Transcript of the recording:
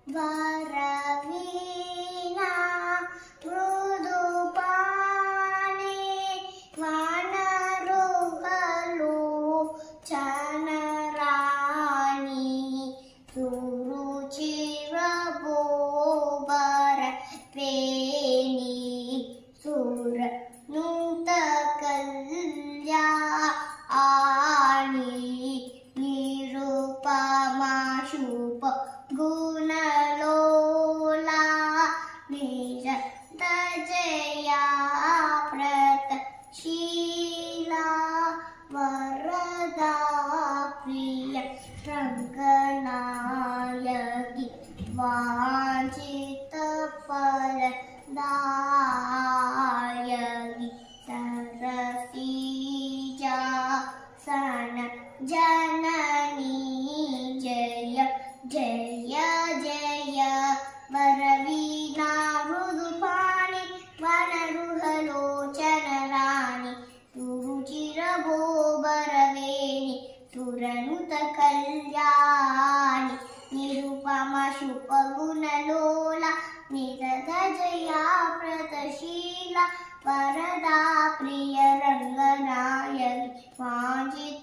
वरवीणा मृदुपाणे वनरुहलोचनराणि सुरुचिरभूभरत्वेणी सुरनुतकल्याणी निरुपमा शुभगुणलोला निरतजया व्रतशीला वरदा प्रिय रङ्गनायकि वाञ्छितफलदायकि सरसिजा सन जननी जय जय जय वरवीणा मृदुपाणि वनरुहलोचनराणि सुरुचिरभूभरवेणि सुरनुतकल्याणि निरुपमा शुभगुणलोला निरतजया व्रतशीला वरदा प्रिय रङ्गनायकि वाञ्छित